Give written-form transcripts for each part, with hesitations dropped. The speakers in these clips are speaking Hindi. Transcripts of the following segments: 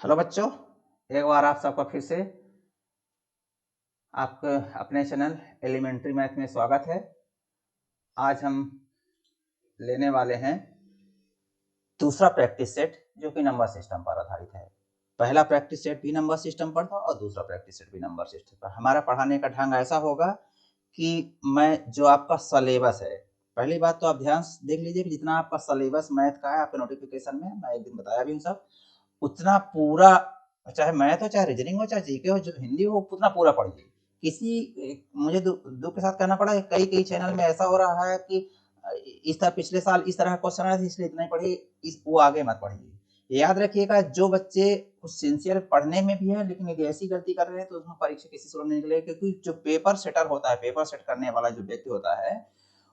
हेलो बच्चों, एक बार आप सबका फिर से आपके अपने चैनल एलिमेंट्री मैथ में स्वागत है। आज हम लेने वाले हैं दूसरा प्रैक्टिस सेट जो कि नंबर सिस्टम पर आधारित है। पहला प्रैक्टिस सेट भी नंबर सिस्टम पर था और दूसरा प्रैक्टिस सेट भी नंबर सिस्टम पर। हमारा पढ़ाने का ढंग ऐसा होगा कि मैं जो आपका सिलेबस है, पहली बात तो आप ध्यान से देख लीजिए कि जितना आपका सिलेबस मैथ का है आपके नोटिफिकेशन में मैं एक दिन बताया भी हूँ सब, उतना पूरा, चाहे मैथ हो चाहे रीजनिंग हो चाहे जीके हो जो हिंदी हो उतना पूरा पढ़िए। मुझे दुख के साथ कहना पड़ा है, कई कई चैनल में ऐसा हो रहा है कि इस तरह पिछले साल इस तरह क्वेश्चन आया था इसलिए इतना ही पढ़िए, वो आगे मत पढ़िए। याद रखिएगा, जो बच्चे कुछ सिंसियर पढ़ने में भी है लेकिन यदि ऐसी गलती कर रहे हैं तो उसमें परीक्षा किसी सूरत नहीं निकलेगी, क्योंकि जो पेपर सेटर होता है, पेपर सेट करने वाला जो व्यक्ति होता है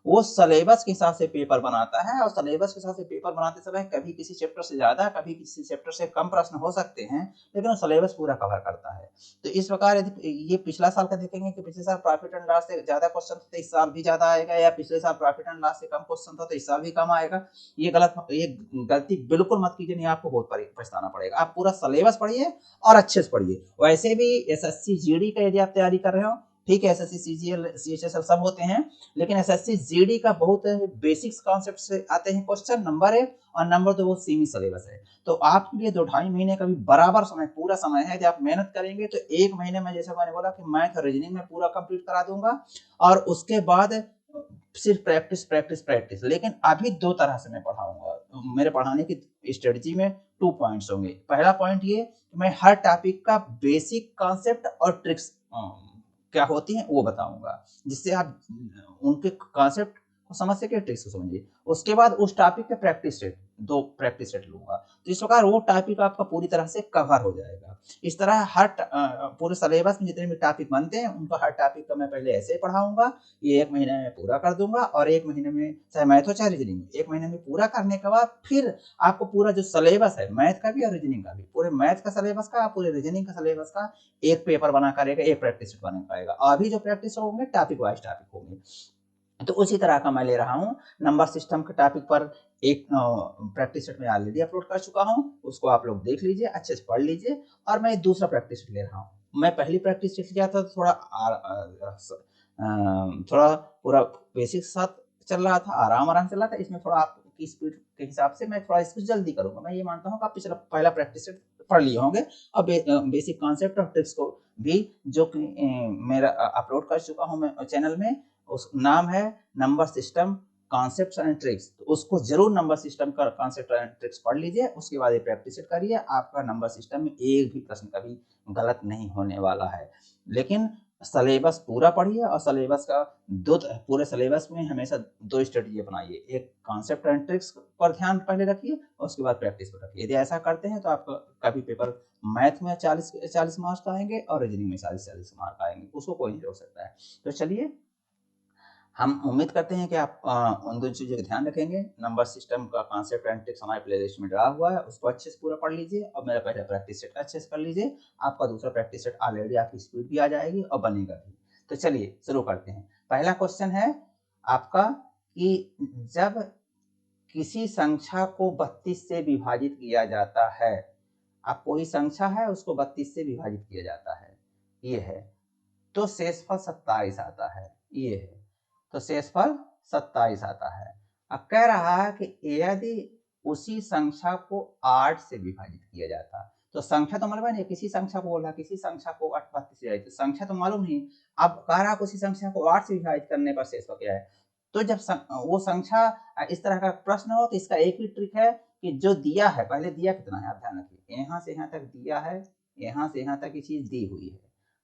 वो सिलेबस के हिसाब से पेपर बनाता है, और सिलेबस के हिसाब से पेपर बनाते समय कभी किसी चैप्टर से ज्यादा कभी किसी चैप्टर से कम प्रश्न हो सकते हैं, लेकिन वो सिलेबस पूरा कवर करता है। तो इस प्रकार यदि ये पिछला साल का देखेंगे कि पिछले साल प्रॉफिट एंड लॉस से ज्यादा क्वेश्चन था तो इस साल भी ज्यादा आएगा, या पिछले साल प्रॉफिट एंड लॉस से कम क्वेश्चन था तो इस साल भी कम आएगा। ये गलती बिल्कुल मत कीजिए, नहीं आपको बहुत पछताना पड़ेगा। आप पूरा सिलेबस पढ़िए और अच्छे से पढ़िए। वैसे भी एसएससी जीडी का यदि आप तैयारी कर रहे हो, ठीक है, एसएससी सीजीएल सीएचएसएल सब होते हैं, लेकिन एसएससी जीडी का बहुत बेसिक्स कॉन्सेप्ट से आते हैं क्वेश्चन। नंबर 1 और नंबर 2 वो सेमी सिलेबस है। तो आपके लिए 2-2.5 महीने का भी बराबर समय, पूरा समय है। जब आप मेहनत करेंगे तो 1 महीने में, जैसे मैंने बोला कि मैथ और रीजनिंग में पूरा कंप्लीट करा दूंगा, और उसके बाद सिर्फ प्रैक्टिस प्रैक्टिस प्रैक्टिस। लेकिन अभी दो तरह से मैं पढ़ाऊंगा। मेरे पढ़ाने की स्ट्रेटजी में 2 पॉइंट्स होंगे। पहला पॉइंट ये, मैं हर टॉपिक का बेसिक कॉन्सेप्ट और ट्रिक्स क्या होती हैं वो बताऊंगा, जिससे आप उनके कॉन्सेप्ट को समझ सके, ट्रिक्स को समझिए। उसके बाद उस टॉपिक के प्रैक्टिस सेट, 2 प्रैक्टिस सेट लूंगा, तो इस प्रकार वो टॉपिक आपका पूरी तरह से कवर हो जाएगा। इस तरह पूरे सिलेबस में जितने भी टॉपिक बनते हैं उनको हर टॉपिक का मैं पहले ऐसे ही पढ़ाऊंगा, ये 1 महीने में पूरा कर दूंगा, और 1 महीने में चाहे मैथ हो चाहे रीजनिंग, 1 महीने में पूरा करने के बाद फिर आपको पूरा जो सिलेबस है मैथ का भी और रीजनिंग का भी, पूरे मैथ का सिलेबस का पूरे रीजनिंग का सिलेबस का एक पेपर बना करेगा, एक प्रैक्टिस सेट बना पाएगा। अभी जो प्रैक्टिस होंगे टॉपिक वाइज टॉपिक होंगे। तो उसी तरह का मैं ले रहा हूँ नंबर सिस्टम के टॉपिक पर। एक प्रैक्टिस सेट में ऑलरेडी अपलोड कर चुका हूँ, उसको आप लोग देख लीजिए, अच्छे से पढ़ लीजिए। और मैं दूसरा प्रैक्टिस सेट ले रहा हूँ। मैं पहली प्रैक्टिस सेट लिया था थोड़ा पूरा बेसिक साथ चल रहा था, आराम आराम चल रहा था। इसमें थोड़ा आपकी स्पीड के हिसाब से मैं थोड़ा इसको जल्दी करूंगा। मैं ये मानता हूँ कि आप पिछला पहला प्रैक्टिस सेट पढ़ लिए होंगे, और बेसिक कॉन्सेप्ट और ट्रिक्स को भी, जो कि मेरा अपलोड कर चुका हूँ मैं चैनल में। उस नाम है number system concepts and tricks. तो उसको जरूर नंबर सिस्टम का कॉन्सेप्ट एंड ट्रिक्स पढ़ लीजिए, उसके बाद ये प्रैक्टिस करिए। आपका नंबर सिस्टम में एक भी प्रश्न कभी गलत नहीं होने वाला है। लेकिन सिलेबस पूरा पढ़िए, और सिलेबस का पूरे सिलेबस में हमेशा 2 स्ट्रेटजी अपनाइए। एक कॉन्सेप्ट एंड ट्रिक्स पर ध्यान पहले रखिए और उसके बाद प्रैक्टिस पर रखिए। यदि ऐसा करते हैं तो आपका कभी पेपर मैथ में 40 मार्क्स आएंगे और रीजनिंग में 40 मार्क आएंगे, उसको कोई नहीं रोक सकता है। तो चलिए, हम उम्मीद करते हैं कि आप उन 2 चीज़ों का ध्यान रखेंगे। नंबर सिस्टम का कॉन्सेप्ट एंड ट्रिक्स हमारे प्लेलिस्ट में डला हुआ है, उसको अच्छे से पूरा पढ़ लीजिए, और मेरा पहला प्रैक्टिस सेट अच्छे से कर लीजिए। आपका दूसरा प्रैक्टिस सेट ऑलरेडी आपकी स्पीड भी आ जाएगी और बनेगा भी। तो चलिए शुरू करते हैं। पहला क्वेश्चन है आपका कि जब किसी संख्या को 32 से विभाजित किया जाता है, आप कोई संख्या है उसको 32 से विभाजित किया जाता है, ये है, तो शेषफल 27 आता है, ये है, तो शेषफल 27 आता है। अब कह रहा है कि यदि उसी संख्या को 8 से विभाजित किया जाता, तो संख्या तो मालूम है नहीं, किसी संख्या को बोला, किसी संख्या को 32 से विभाजित, संख्या तो मालूम नहीं। अब कह रहा है उसी संख्या को 8 से विभाजित करने पर शेषफल क्या है। तो जब वो संख्या इस तरह का प्रश्न हो तो इसका एक ही ट्रिक है कि जो दिया है, पहले दिया कितना है आप ध्यान रखिए, यहाँ से यहाँ तक दिया है, यहाँ से यहाँ तक ये चीज दी हुई है,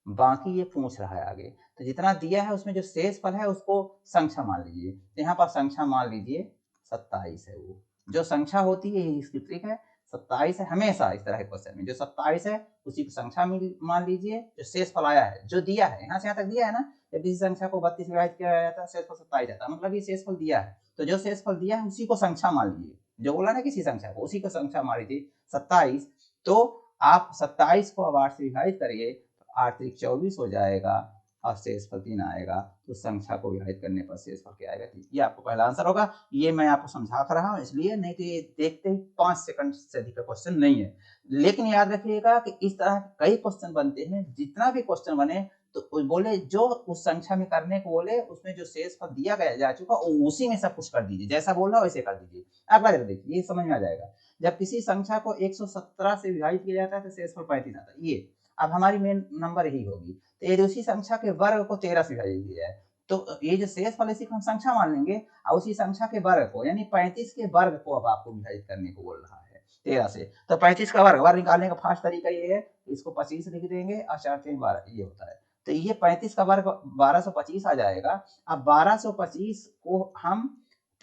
बाकी ये पूछ रहा है आगे। तो जितना दिया है उसमें जो शेष फल है उसको संख्या मान लीजिए। तो यहाँ पर संख्या मान लीजिए 27 है। वो जो संख्या होती है इसकी ट्रिक है, 27 है हमेशा इस तरह के क्वेश्चन में, जो 27 है उसी को संख्या मान लीजिए। जो शेष फल आया है, जो दिया है, यहाँ से यहाँ तक दिया है ना, जब किसी संख्या को 32 विभाजित किया जाता है शेष फल 27 आता है, मतलब ये शेष फल दिया है। तो जो शेष फल दिया है उसी को संख्या मान लीजिए, जो बोला ना किसी संख्या को, उसी को संख्या मान लीजिए 27। तो आप 27 को अब 8 से विभाजित करिए, 8 3 24 हो जाएगा, और शेषफल 3 आएगा। तो संख्या को विभाजित करने पर शेषफल क्या आएगा, 3। ये आपको पहला आंसर होगा। ये मैं आपको समझा कर रहा हूँ इसलिए, नहीं तो ये देखते ही 5 सेकंड से अधिक का क्वेश्चन नहीं है। लेकिन याद रखिएगा कि इस तरह के कई क्वेश्चन बनते हैं, जितना भी क्वेश्चन बने तो बोले जो उस संख्या में करने को बोले उसमें जो शेषफल दिया गया जा चुका उसी में सब कुछ कर दीजिए, जैसा बोल रहा वैसे कर दीजिए। अगला देखिए, ये समझ में आ जाएगा। जब किसी संख्या को 117 से विभाजित किया जाता है तो शेषफल 35 आता है। ये अब हमारी मेन नंबर यही होगी। तो यदि उसी संख्या के वर्ग को 13 से विभाजित किया जाए तो ये जो शेषफल इसी को हम संख्या मान लेंगे और उसी संख्या के वर्ग को यानी 35 के वर्ग को अब आपको विभाजित करने को बोल रहा है 13 से। तो 35 का वर्ग निकालने का फास्ट तरीका ये है, इसको 25 लिख देंगे और 4 3 12 ये होता है। तो ये 35 का वर्ग 1225 आ जाएगा। अब 1225 को हम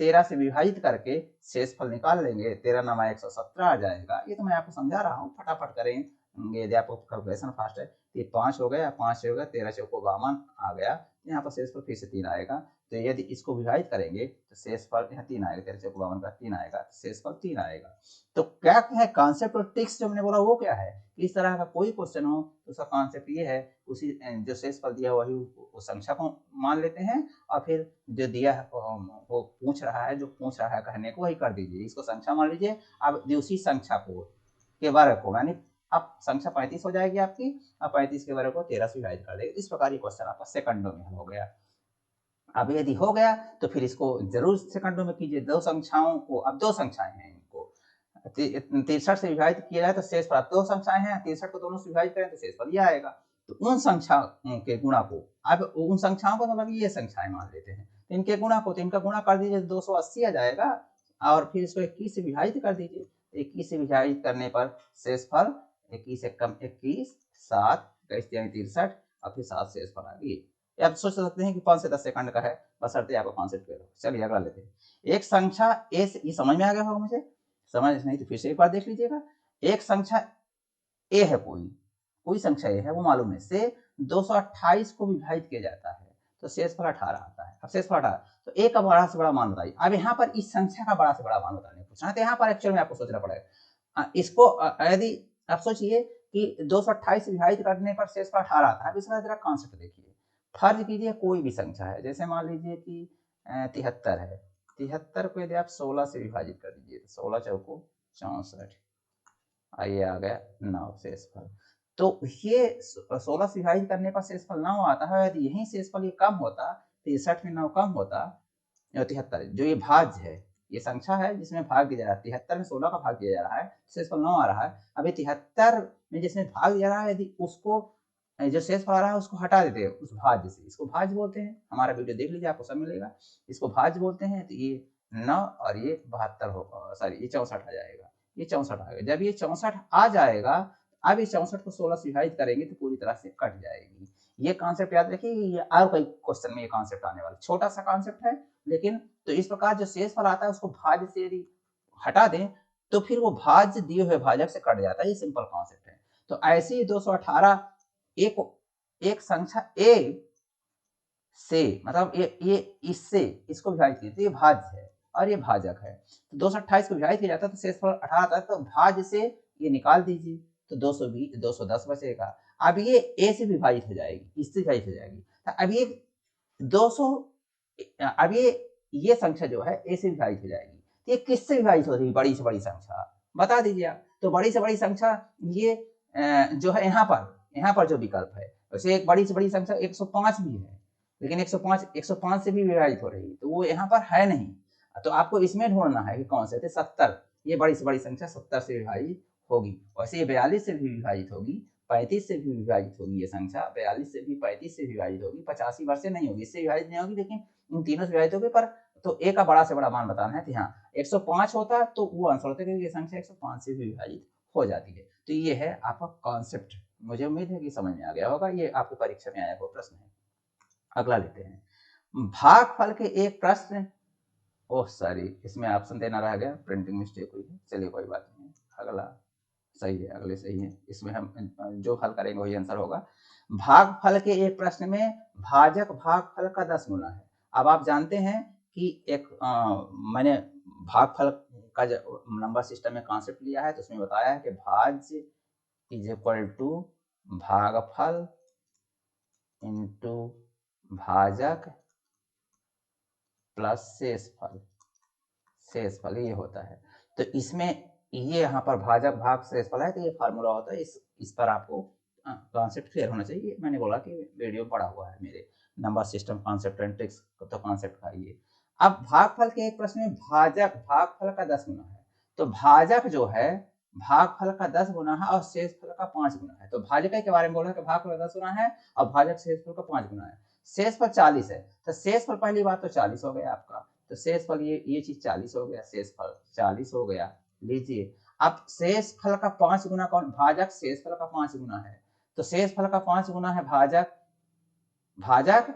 13 से विभाजित करके शेषफल निकाल लेंगे, 13 नमा 117 आ जाएगा। ये तो मैं आपको समझा रहा हूँ, फटाफट करेंगे यदि आपको कैलकुलेशन फास्ट है। ये 5 हो गया, 5 हो गया, 13 चौको 52 आ गया। यहाँ पर शेषफल फिर से 3 आएगा। तो यदि इसको विभाजित करेंगे तो शेषफल यहाँ 3 आएगा, 13 चौको 52 का 3 आएगा, शेषफल 3 आएगा। तो क्या है कॉन्सेप्ट और ट्रिक्स जो मैंने बोला वो क्या है, इस तरह का कोई क्वेश्चन हो तो उसका कॉन्सेप्ट ये है, उसी जो शेषफल दिया वही उस संख्या को मान लेते हैं और फिर जो दिया है वो पूछ रहा है, जो पूछ रहा है कहने को वही कर दीजिए। इसको संख्या मान लीजिए। अब उसी संख्या को के वर्ग को यानी अब संख्या 35 हो जाएगी आपकी, अब 35 के वर्ग को 13 से विभाजित कर देंगे। इस प्रकार ये क्वेश्चन आपका सेकंडों में हो गया। अब यदि हो गया तो फिर इसको जरूर सेकंडों में कीजिए। दो संख्याओं को, अब दो संख्याएं हैं, इनको 63 से विभाजित किया जाए तो शेषफल, अब दो संख्याएं हैं 63 को दोनों से विभाजित करें तो शेषफल यह आएगा। तो उन संख्याओं के गुणा को, अब उन संख्याओं को मतलब ये संख्याएं मान लेते हैं, तो इनके गुणा को, तो इनका गुणा कर दीजिए 280 आ जाएगा और फिर इसको 21 से विभाजित कर दीजिए। 21 से विभाजित करने पर शेषफल 21 से कम 21 7 63 और फिर 7 शेषफल आ गई। आप सोच सकते हैं कि 5 से 10 सेकंड का है, बशर्ते आपको कॉन्सेप्ट क्लियर हो। चलिए अगला लेते हैं। एक संख्या ए से, ये समझ में आ गया होगा मुझे, समझ नहीं तो फिर से एक बार देख लीजिएगा। एक संख्या ए है, कोई संख्या ए है वो मालूम है, से 228 को विभाजित किया जाता है तो शेषफल 18 आता है। अब शेषफल 18, तो ए का बड़ा से बड़ा मान बताइए। अब यहाँ पर इस संख्या का बड़ा से बड़ा मान बताने पूछना है, तो यहाँ पर एक्चुअल में आपको सोचना पड़ेगा। इसको यदि आप सोचिए कि 228 विभाजित करने पर शेषफल 18 आता है। इसका जरा कॉन्सेप्ट देखिए। फर्ज कीजिए कोई भी संख्या है, जैसे मान लीजिए कि 73 है। 73 को यदि आप 16 से विभाजित कर दीजिए तो 16 चौको 64, ये आ गया 9 शेषफल। तो ये 16 से विभाजित करने पर शेषफल 9 आता है। यदि यही शेषफल ये कम होता, 63 में 9 कम होता, 73 जो ये भाज्य है, ये संख्या है जिसमें भाग दिया जा रहा है, 73 में 16 का भाग दिया जा रहा है, शेषफल 9 आ रहा है। अभी 73 में जिसमें भाग दिया जा रहा है, यदि उसको जो शेषफल आ रहा है उसको हटा देते हैं उस भाज्य से, इसको भाज्य बोलते हैं। हमारा वीडियो देख लीजिए आपको सब मिलेगा, इसको भाज्य बोलते हैं। तो ये 9 और ये 72 हो, सॉरी ये 64 आ जाएगा, ये 64 आएगा। जब ये 64 आ जाएगा, अब इस 64 को 16 से विभाजित करेंगे तो पूरी तरह से कट जाएगी। ये कॉन्सेप्ट याद रखिए, ये और कोई क्वेश्चन में ये कॉन्सेप्ट आने वाला, छोटा सा कॉन्सेप्ट है लेकिन। तो इस प्रकार जो शेषफल आता है उसको भाज्य से यदि हटा दें तो फिर वो भाज्य दिए हुए भाजक से कट जाता है। ये सिंपल कॉन्सेप्ट है। तो ऐसे ही 218 एक संख्या ए से, मतलब ये इससे इसको विभाजित किया तो ये भाज्य है और ये भाजक है। तो 228 को विभाजित किया जाता है तो शेषफल 18 आता है। तो भाज्य से ये निकाल दीजिए तो 220 210 बचेगा। अब ये ए से विभाजित हो जाएगी, इससे विभाजित हो जाएगी। तो अब ये 200, अब ये संख्या जो है ए से विभाजित हो जाएगी। तो ये किससे विभाजित हो रही है, बड़ी से बड़ी संख्या बता दीजिए आप। तो बड़ी से बड़ी संख्या ये जो है यहाँ पर जो विकल्प है, वैसे एक बड़ी से बड़ी संख्या 105 भी है, लेकिन 105 से भी विभाजित हो रही है तो वो यहाँ पर है नहीं। तो आपको इसमें ढूंढना है कि कौन से थे। 70, ये बड़ी से बड़ी संख्या 70 से विभाजित होगी। वैसे ये 42 से भी विभाजित होगी, 35 से भी विभाजित होगी, ये संख्या 42 से भी 35 से विभाजित होगी, 85 वर्ष से नहीं होगी, इससे विभाजित नहीं होगी, लेकिन इन तीनों से विभाजित होगी। पर तो ए का बड़ा से बड़ा मान बताना है। हाँ 105 होता तो वो आंसर होता, क्योंकि ये संख्या 105 से भी विभाजित हो जाती है। तो ये है आपका कॉन्सेप्ट। मुझे उम्मीद है कि समझ में आ गया होगा, ये आपकी परीक्षा में आया हुआ प्रश्न है। अगला लेते हैं। भागफल के एक प्रश्न, ओह सॉरी इसमें ऑप्शन देना रह गया, प्रिंटिंग मिस्टेक हुई है, चलिए कोई बात नहीं। अगला सही है, अगले सही है, इसमें हम जो हल करेंगे वही आंसर होगा। भागफल के एक प्रश्न में भाजक भागफल का 10 गुना है। अब आप जानते हैं कि एक मैंने भागफल का नंबर सिस्टम में कॉन्सेप्ट लिया है, तो उसमें बताया है कि भाज्य इज इक्वल टू भागफल इंटू भाजक प्लस शेषफल, शेषफल ये होता है। तो इसमें ये यहाँ पर भाजक भाग शेषफल है, तो ये फार्मूला होता है, इस पर आपको कॉन्सेप्ट क्लियर होना चाहिए। मैंने बोला कि वीडियो पड़ा हुआ है मेरे, number system concept and tricks, तो कॉन्सेप्ट का ये। अब भागफल के एक प्रश्न में भाजक भागफल का 10 गुना है, तो भाजक जो है भागफल का 10 गुना है और शेषफल का 5 गुना है। तो भाजक के बारे में बोला कि भागफल का 10 गुना है और भाजक शेषफल का 5 गुना है। शेषफल 40 है, तो शेषफल पहली बात तो 40 हो गया आपका, तो शेषफल ये चीज 40 हो गया, शेषफल 40 हो गया। लीजिए अब शेषफल का 5 गुना कौन, भाजक शेषफल का 5 गुना है, तो शेषफल का 5 गुना है भाजक, भाजक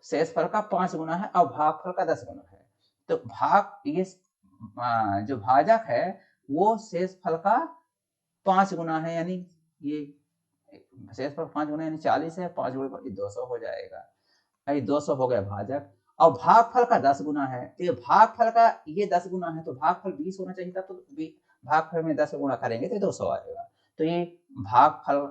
शेषफल का 5 गुना है और भागफल का 10 गुना है। तो भाग ये जो भाजक है वो शेषफल का 5 गुना है, यानी ये शेषफल 5 गुना यानी 40 है, 5 गुणे पर 200 हो जाएगा, ये 200 हो गया भाजक। और भागफल का 10 गुना है, तो ये भागफल का ये 10 गुना है, तो भागफल 20 होना चाहिए था, तो भागफल में 10 गुना करेंगे तो 200 आएगा, तो ये भागफल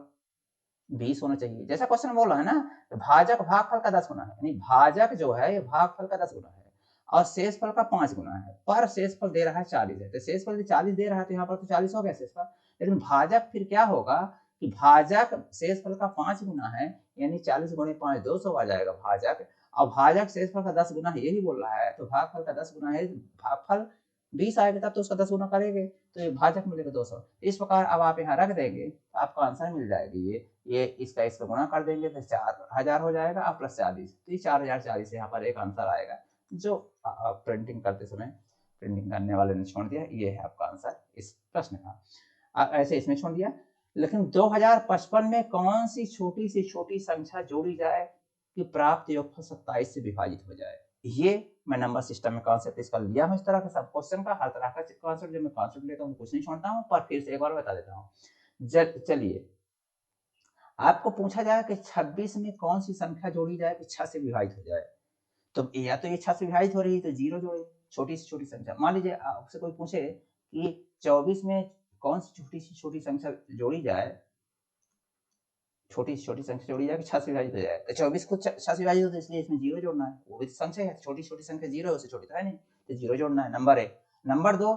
20 होना चाहिए। जैसा क्वेश्चन बोल रहा है ना, भाजक भागफल का 10 गुना है, यानी भाजक जो है ये भागफल का 10 गुना है और शेषफल का 5 गुना है, पर शेषफल दे रहा है 40 है, तो शेषफल 40 दे रहा है, तो यहाँ पर तो 40 हो गया शेषफल। लेकिन भाजक फिर क्या होगा कि भाजक शेषफल का 5 गुना है, यानी 40 गुणे 5 200 आ जाएगा भाजक, और भाजक शेषफल का 10 गुना है, यही बोल रहा है, तो भागफल का 10 गुना है, भागफल 20 आएगा तब तो उसका 10 गुना करेंगे, तो ये भाजक मिलेगा 200। इस प्रकार अब आप यहाँ रख देंगे तो आपको आंसर मिल जाएगी, ये इसका गुना कर देंगे तो 4000 हो जाएगा और प्लस 40, तो ये 4040 यहाँ पर एक आंसर आएगा, जो प्रिंटिंग करते समय प्रिंटिंग करने वाले ने छोड़ दिया, ये है आपका आंसर इस प्रश्न का। ऐसे इसमें छोड़ दिया। लेकिन 2055 में कौन सी छोटी संख्या जोड़ी जाए कि प्राप्त योगफल 27 से विभाजित हो जाए। ये मैं नंबर सिस्टम में कॉन्सेप्ट इसका लिया हूँ, इस तरह के सब क्वेश्चन का, हर तरह का कॉन्सेप्ट जब मैं कॉन्सेप्ट लेता हूँ कुछ नहीं छोड़ता हूँ, पर फिर से एक बार बता देता हूँ। चलिए आपको पूछा जाए कि 26 में कौन सी संख्या जोड़ी जाए कि 6 से विभाजित हो जाए, तो या तो ये 6 से विभाजित हो रही है तो 0 जोड़े, छोटी से छोटी संख्या। मान लीजिए आपसे कोई पूछे कि 24 में कौन सी छोटी संख्या जोड़ी जाए, छोटी से छोटी संख्या जोड़ी जाए कि 6 से विभाजित हो जाए, तो 24 को 6 से विभाजित हो, तो इसलिए इसमें 0 जोड़ना है, वो भी संख्या है, छोटी छोटी संख्या 0 है, उससे छोटी तो है नहीं, तो 0 जोड़ना है, नंबर 1। नंबर 2,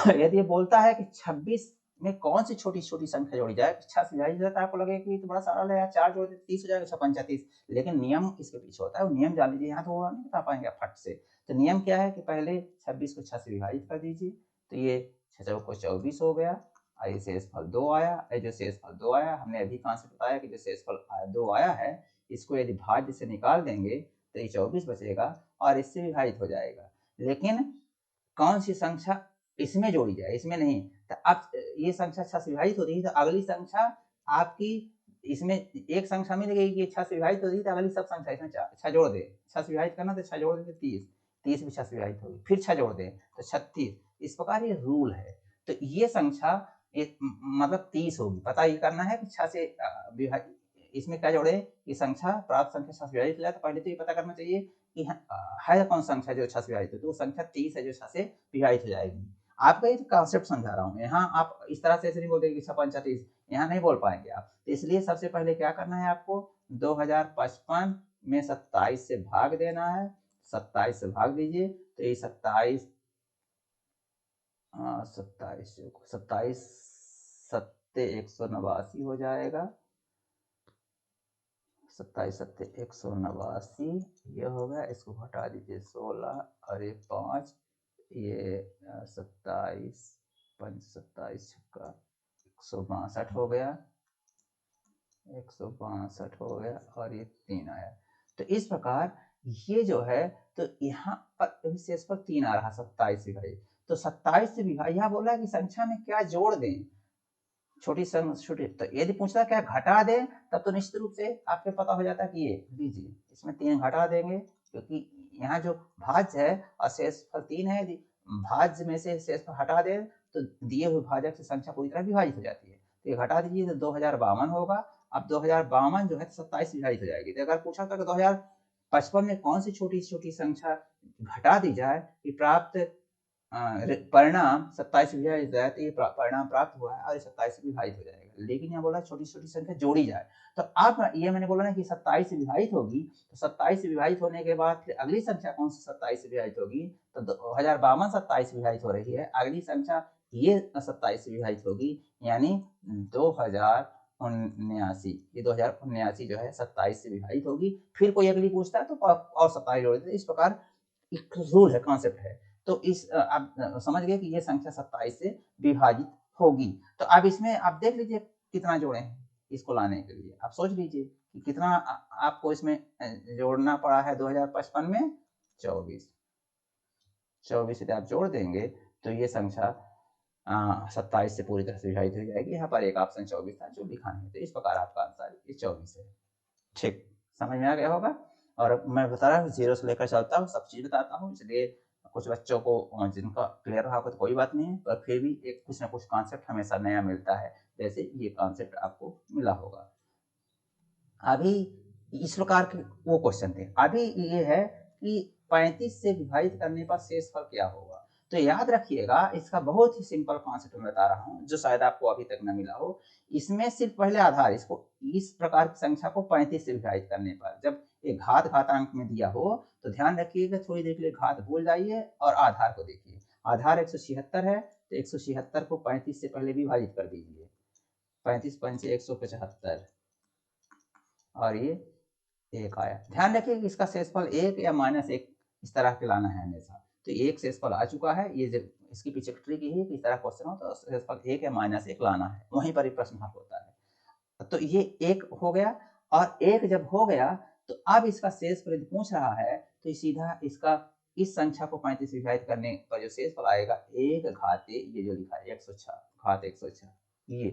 यदि ये बोलता है कि 26 में कौन सी छोटी छोटी संख्या जोड़ी जाए, 6 से विभाजित होता है, आपको लगेगा कि तो बड़ा सरल है यार, 4 जोड़ दे 30 हो जाएगा, 6 पंचा 30, लेकिन नियम इसके पीछे होता है, वो नियम जान लीजिए, यहाँ तो वो नहीं बता पाएंगे आप फट से। तो नियम क्या है कि पहले 26 को 6 से विभाजित कर दीजिए, तो ये 6 को 24 हो गया, और ये शेषफल 2 आया, जो शेषफल 2 आया, हमने अभी कहाँ से बताया कि जो शेषफल 2 आया है, इसको यदि भाज्य से निकाल देंगे तो ये 24 बचेगा और इससे विभाजित हो जाएगा। लेकिन कौन सी संख्या इसमें जोड़ी जाए, इसमें नहीं, तो अब ये संख्या 6 से विभाजित होती है, तो अगली संख्या आपकी इसमें एक संख्या मिलेगी कि 6 से विभाजित होती है, तो अगली सब संख्या इसमें 6 जोड़ दे, 6 से विभाजित करना तो 6 जोड़ दे तो 30, 30 भी 6 से विभाजित होगी, फिर 6 जोड़ दे तो 36, इस प्रकार ये रूल है। तो ये संख्या मतलब 30 होगी, पता ये करना है कि 6 से इसमें क्या जोड़े, ये संख्या प्राप्त संख्या 6 से विभाजित हो जाए, तो पहले तो ये पता करना चाहिए कि है कौन संख्या जो 6 से विभाजित हो, तो वो संख्या 30 है जो 6 से विभाजित हो जाएगी। आपका ये कॉन्सेप्ट समझा रहा हूँ, यहाँ आप इस तरह से ऐसे नहीं बोलते कि 6 पंचा 30, यहाँ नहीं बोल पाएंगे आप, तो इसलिए सबसे पहले क्या करना है आपको, 2055 में 27 से भाग देना है, 27 से भाग दीजिए, तो ये 27 सत्ते 189 हो जाएगा, 27 सत्ते 189 ये हो गया, इसको हटा दीजिए 16 और ये 5, ये 27 5 27 छक्का 162 हो गया, 162 हो गया और ये 3 आया। तो इस प्रकार ये जो है, तो यहाँ पर शेषफल 3 आ रहा, 27 से विभाजित, तो 27 से विभाजित, यहाँ बोला कि संख्या में क्या जोड़ दें, छोटी छोटी, तो यदि पूछता क्या घटा दे, तब तो निश्चित रूप से आपको पता हो जाता कि ये लीजिए इसमें 3 घटा देंगे, क्योंकि यहाँ जो भाज्य है और शेषफल 3 है, यदि भाज्य में से शेषफल हटा दे तो दिए हुए भाजक से संख्या पूरी तरह विभाजित हो जाती है, तो ये घटा दीजिए तो 2052 होगा। अब 2052 जो है 27 विभाजित हो जाएगी, तो अगर पूछा था कि 2055 में कौन सी छोटी छोटी संख्या घटा दी जाए कि प्राप्त परिणाम 27 से विभाजित हो जाए, तो ये परिणाम प्राप्त हुआ है और 27 से विभाजित हो जाएगा, लेकिन यहाँ बोला छोटी छोटी संख्या जोड़ी जाए, तो अब ये मैंने बोला ना कि 27 से विभाजित होगी, तो 27 से विभाजित होने के बाद फिर अगली संख्या कौन सी 27 से विभाजित होगी, तो 2052 27 से विभाजित हो रही है, अगली संख्या ये 27 से विभाजित होगी, यानी 2079, ये 2079 जो है 27 से विभाजित होगी। फिर कोई अगली पूछता है तो और 27 जोड़ देते। इस प्रकार एक रूल है, कॉन्सेप्ट है। तो इस आप समझ गए कि ये संख्या 27 से विभाजित होगी। तो अब इसमें आप देख लीजिए कितना जोड़े हैं इसको लाने के लिए। आप सोच लीजिए कि कितना आपको इसमें जोड़ना पड़ा है 2055 में। 24 यदि आप जोड़ देंगे तो ये संख्या 27 से पूरी तरह से विभाजित हो जाएगी। यहाँ पर एक ऑप्शन 24 था जो लिखा नहीं, तो इस प्रकार आपका आंसर ये 24 है। ठीक, समझ में आ गया होगा। और मैं बता रहा हूँ जीरो से लेकर चलता हूँ, सब चीज बताता हूँ, इसलिए कुछ बच्चों को जिनका क्लियर रहा होगा तो कोई बात नहीं है, पर फिर भी एक कुछ ना कुछ कॉन्सेप्ट हमेशा नया मिलता है, जैसे ये कॉन्सेप्ट आपको मिला होगा। अभी इस प्रकार के वो क्वेश्चन थे। अभी ये है कि 35 से विभाजित करने पर शेषफल क्या होगा। तो याद रखिएगा, इसका बहुत ही सिंपल कॉन्सेप्ट मैं बता रहा हूँ जो शायद आपको अभी तक न मिला हो। इसमें सिर्फ पहले आधार, इसको इस प्रकार की संख्या को 35 से विभाजित करने पर जब एक घातांक में दिया हो तो ध्यान रखिएगा, थोड़ी देर के लिए घात भूल जाइए और आधार को देखिए। आधार 176 है तो 176 को 35 से पहले विभाजित कर दीजिए। 35 पंचे 175 और ये एक आया। ध्यान रखिए कि इसका शेषफल 1 या -1 इस तरह के लाना है हमेशा। तो एक शेषफल आ चुका है, ये जब इसकी पीछे ट्रिक यही है कि इस तरह क्वेश्चन हो तो शेषफल 1 या -1 लाना है, वहीं पर ही प्रश्न हल होता है। तो ये एक हो गया, और एक जब हो गया तो अब इसका शेषफल यदि पूछ रहा है तो सीधा इसका इस संख्या को 35 से विभाजित करने पर जो शेषफल आएगा 1 घाते, ये जो लिखा है 106 घात 106, ये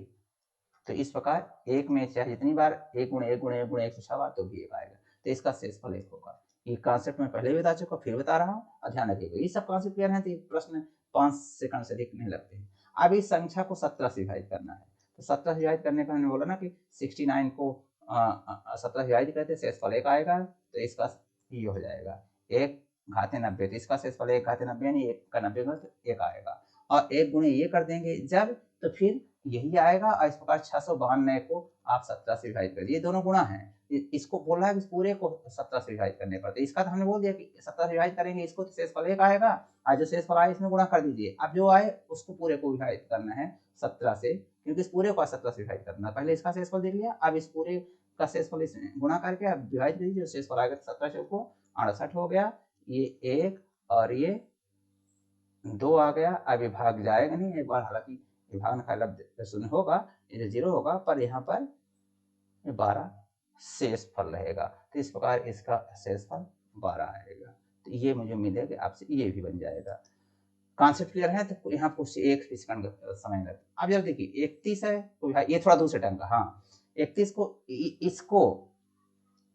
तो इस प्रकार एक में चाहे जितनी बार 1 गुणे 1 गुणे 1 गुणे 106 बार तो भी 1 आएगा। तो इसका शेषफल 1 होगा। ये कॉन्सेप्ट मैं पहले भी बता चुका, फिर बता रहा हूँ और ध्यान रखिएगा। ये सब कॉन्सेप्ट क्लियर है तो प्रश्न 5 सेकंड से अधिक नहीं लगते हैं। अब इस संख्या को 17 से विभाजित करना है। तो 17 से विभाजित करने का हमने बोला ना कि 69 को 17 से विभाजित करते शेषफल 1 आएगा, तो इसका ये हो जाएगा 1 घाते 90। तो इसका शेषफल 1 घाते 90 यानी 1 का 90 तो 1 आएगा। और 1 गुणे ये कर देंगे जब, तो फिर यही आएगा। और इस प्रकार 692 को आप 17 से विभाजित कर, ये दोनों गुणा है। इसको बोला है कि पूरे को 17 से विभाजित करने पर, तो इसका तो हमने बोल दिया कि 17 से विभाजित करेंगे इसको तो शेषफल 1 आएगा, और जो शेषफल आए इसमें गुणा कर दीजिए। अब जो आए उसको पूरे को विभाजित करना है 17 से, क्योंकि इस पूरे को 17 से विभाजित करना है। पहले इसका शेषफल देख लिया, अब इस पूरे का शेषफल इसमें गुणा करके अब विभाजित कर दीजिए, शेषफल आएगा 17 चौको 68 हो गया, ये 1 और ये 2 आ गया। अब ये भाग जाएगा नहीं, एक बार हालांकि विभागन का लब्ध शून्य होगा, ये 0 होगा, पर यहाँ पर 12 शेषफल रहेगा। तो इस प्रकार इसका शेषफल 12 आएगा। तो ये मुझे उम्मीद है कि आपसे ये भी बन जाएगा। कॉन्सेप्ट क्लियर है तो यहाँ कुछ एक सेकंड समय लगता। अब जब देखिए 31 है तो ये थोड़ा दूसरे टाइम का, हाँ 31 को इसको